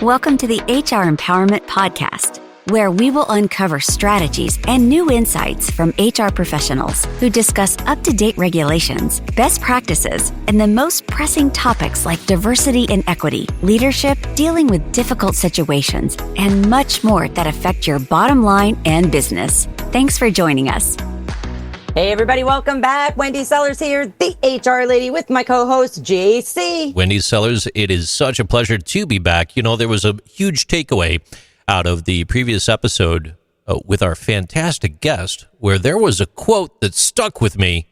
Welcome to the HR Empowerment Podcast, where we will uncover strategies and new insights from HR professionals who discuss up-to-date regulations, best practices, and the most pressing topics like diversity and equity, leadership, dealing with difficult situations, and much more that affect your bottom line and business. Thanks for joining us. Hey everybody, welcome back. Wendy Sellers here, the HR lady with my co-host JC. Wendy Sellers, it is such a pleasure to be back. You know, there was a huge takeaway out of the previous episode with our fantastic guest where there was a quote that stuck with me,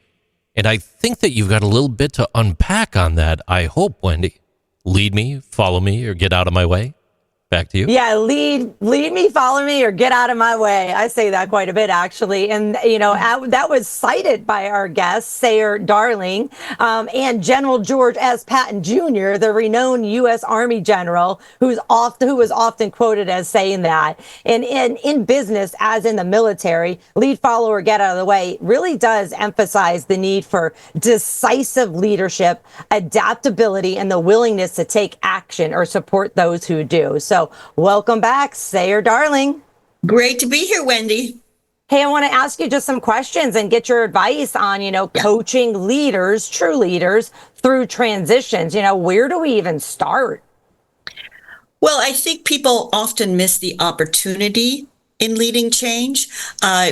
and I think that you've got a little bit to unpack on that. I hope, Wendy. Lead me, follow me, or get out of my way. Back to you. Yeah, lead me, follow me, or get out of my way. I say that quite a bit, actually. And, you know, that was cited by our guest, Sayer Darling, and General George S. Patton Jr., the renowned U.S. Army general, who was often quoted as saying that. And in business, as in the military, lead, follow, or get out of the way really does emphasize the need for decisive leadership, adaptability, and the willingness to take action or support those who do. So welcome back, Sayer Darling. Great to be here, Wendy. Hey, I want to ask you just some questions and get your advice on, coaching leaders, true leaders, through transitions. Where do we even start? Well, I think people often miss the opportunity in leading change.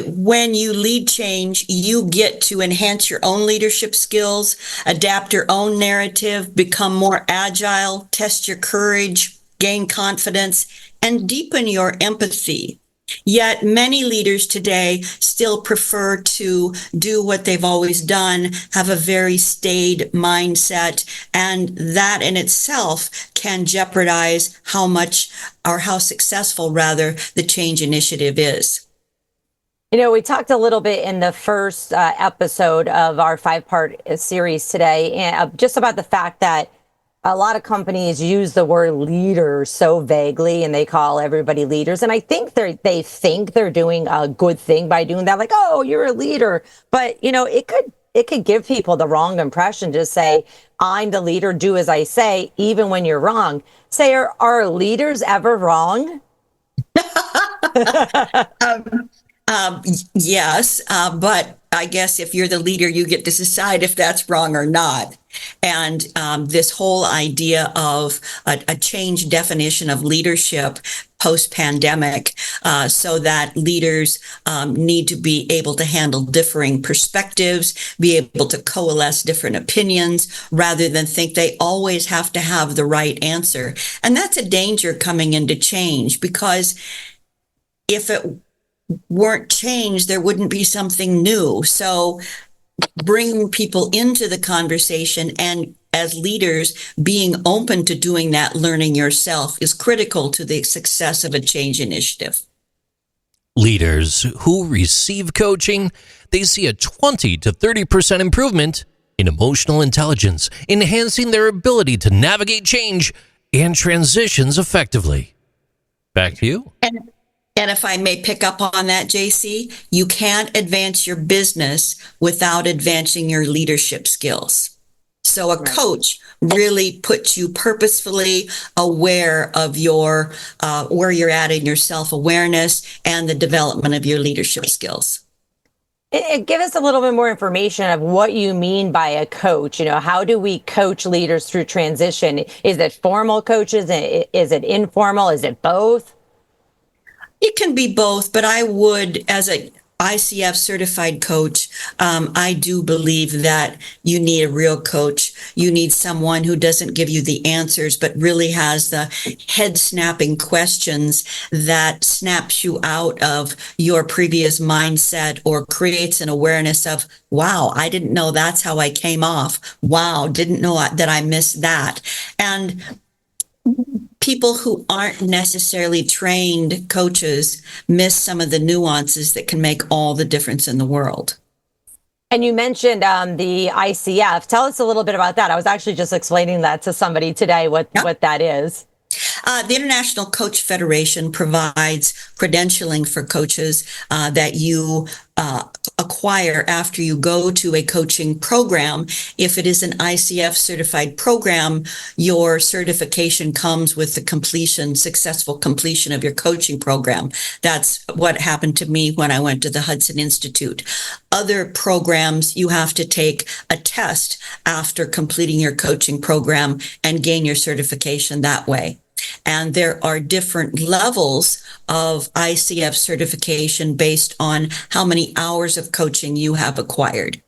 When you lead change, you get to enhance your own leadership skills, adapt your own narrative, become more agile, test your courage, gain confidence, and deepen your empathy. Yet many leaders today still prefer to do what they've always done, have a very staid mindset, and that in itself can jeopardize how much or how successful, rather, the change initiative is. We talked a little bit in the first episode of our 5-part series today, just about the fact that a lot of companies use the word leaders so vaguely, and they call everybody leaders. And I think they think they're doing a good thing by doing that, like, oh, you're a leader. But, it could give people the wrong impression to say, I'm the leader, do as I say, even when you're wrong. Say, are leaders ever wrong? Yes, but I guess if you're the leader, you get to decide if that's wrong or not. And this whole idea of a changed definition of leadership post-pandemic, so that leaders need to be able to handle differing perspectives, be able to coalesce different opinions, rather than think they always have to have the right answer. And that's a danger coming into change, because if it weren't changed, there wouldn't be something new. So bringing people into the conversation, and as leaders, being open to doing that, learning yourself, is critical to the success of a change initiative. Leaders who receive coaching, they see a 20 to 30% improvement in emotional intelligence, enhancing their ability to navigate change and transitions effectively. Back to you. And if I may pick up on that, JC, you can't advance your business without advancing your leadership skills. So a coach really puts you purposefully aware of your where you're at in your self-awareness and the development of your leadership skills. Give us a little bit more information of what you mean by a coach. How do we coach leaders through transition? Is it formal coaches? Is it informal? Is it both? It can be both, but I would, as a ICF certified coach, I do believe that you need a real coach. You need someone who doesn't give you the answers, but really has the head-snapping questions that snaps you out of your previous mindset, or creates an awareness of, wow, I didn't know that's how I came off. Wow, didn't know that I missed that. And people who aren't necessarily trained coaches miss some of the nuances that can make all the difference in the world. And you mentioned the ICF. Tell us a little bit about that. I was actually just explaining that to somebody today, what that is. The International Coach Federation provides credentialing for coaches that you acquire after you go to a coaching program. If it is an ICF certified program, your certification comes with the successful completion of your coaching program. That's what happened to me when I went to the Hudson Institute. Other programs, you have to take a test after completing your coaching program and gain your certification that way. And there are different levels of ICF certification based on how many hours of coaching you have acquired.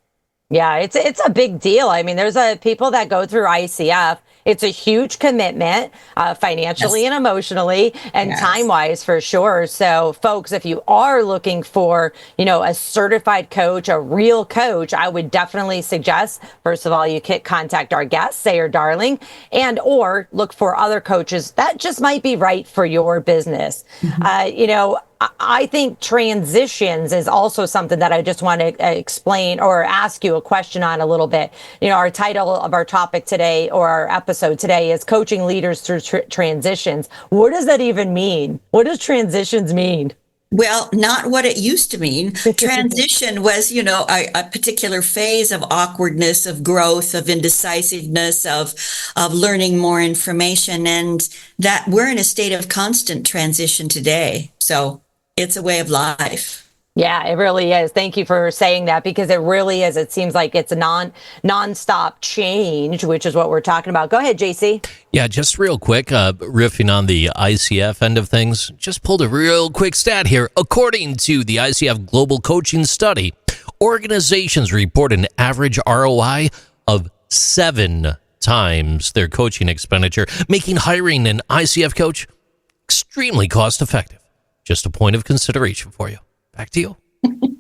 Yeah, it's a big deal. I mean, there's people that go through ICF. It's a huge commitment, financially and emotionally and time-wise for sure. So folks, if you are looking for, a certified coach, a real coach, I would definitely suggest, first of all, you can contact our guest, Sayer Darling, or look for other coaches that just might be right for your business. I think transitions is also something that I just want to explain or ask you a question on a little bit. Our title of our topic today, or our episode today, is Coaching Leaders Through Transitions. What does that even mean? What does transitions mean? Well, not what it used to mean. Transition was, a particular phase of awkwardness, of growth, of indecisiveness, of learning more information, and that we're in a state of constant transition today. So it's a way of life. Yeah, it really is. Thank you for saying that, because it really is. It seems like it's a nonstop change, which is what we're talking about. Go ahead, JC. Yeah, just real quick, riffing on the ICF end of things, just pulled a real quick stat here. According to the ICF Global Coaching Study, organizations report an average ROI of 7 times their coaching expenditure, making hiring an ICF coach extremely cost effective. Just a point of consideration for you. Back to you.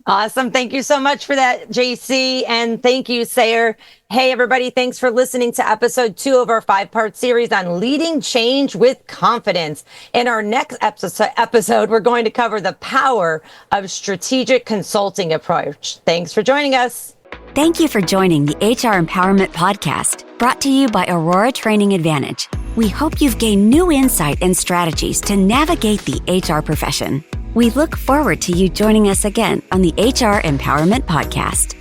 Awesome. Thank you so much for that, JC. And thank you, Sayer. Hey, everybody. Thanks for listening to episode 2 of our 5-part series on leading change with confidence. In our next episode, we're going to cover the power of strategic consulting approach. Thanks for joining us. Thank you for joining the HR Empowerment Podcast, brought to you by Aurora Training Advantage. We hope you've gained new insight and strategies to navigate the HR profession. We look forward to you joining us again on the HR Empowerment Podcast.